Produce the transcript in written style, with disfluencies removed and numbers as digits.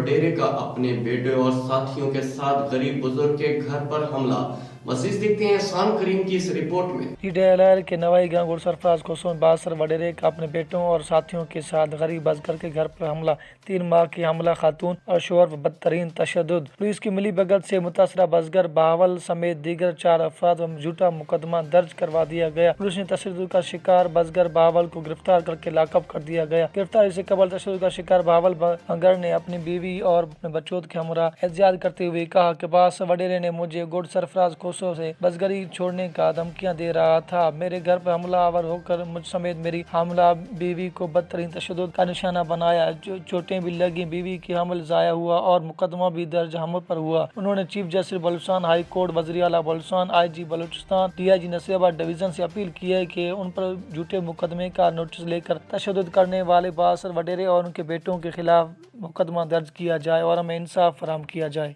वडेरे का अपने बेटे और साथियों के साथ गरीब बुजुर्ग के घर पर हमला। मजीद देखते हैं शान करीम की इस रिपोर्ट में। DLR के नवाई गांव गुलसरफराज कोसों बासर वडेरे का अपने बेटों और साथियों के साथ गरीब अजगर के घर पर हमला। 3 माह की हमला खातून और शोहर पर बदतरीन तशद्दुद। पुलिस की मिली भगत से मुतासरा बजगर बहावल समेत दीगर 4 अफराद पर झूठा मुकदमा दर्ज करवा दिया गया। पुलिस ने तशद्दुद का शिकार बजगर बहावल को गिरफ्तार करके लाकअप कर दिया गया। गिरफ्तारी से कबल तशद्दुद का शिकार बहावल बंगर ने अपनी बीवी और अपने बच्चों के हमरा एहतजाज करते हुए कहा कि बास वडेरे ने मुझे गुड सरफराज कोसों से बजगरी छोड़ने का धमकियां दे रहा था। मेरे घर पर हमलावर होकर मुझ समेत मेरी हमला बीवी को बदतरीन तशद्दुद का निशाना बनाया। चोटें भी लगी, बीवी की हमल जाया हुआ और मुकदमा भी दर्ज हम पर हुआ। उन्होंने chief justice Balochistan high court, वज़ीर आला Balochistan, IG Balochistan, DIG Nasirabad division से अपील की है कि उन पर झूठे मुकदमे का नोटिस लेकर तशद्दुद करने वाले बासर वडेरे और उनके बेटों के खिलाफ मुकदमा दर्ज किया जाए और हमें इंसाफ फराहम किया जाए।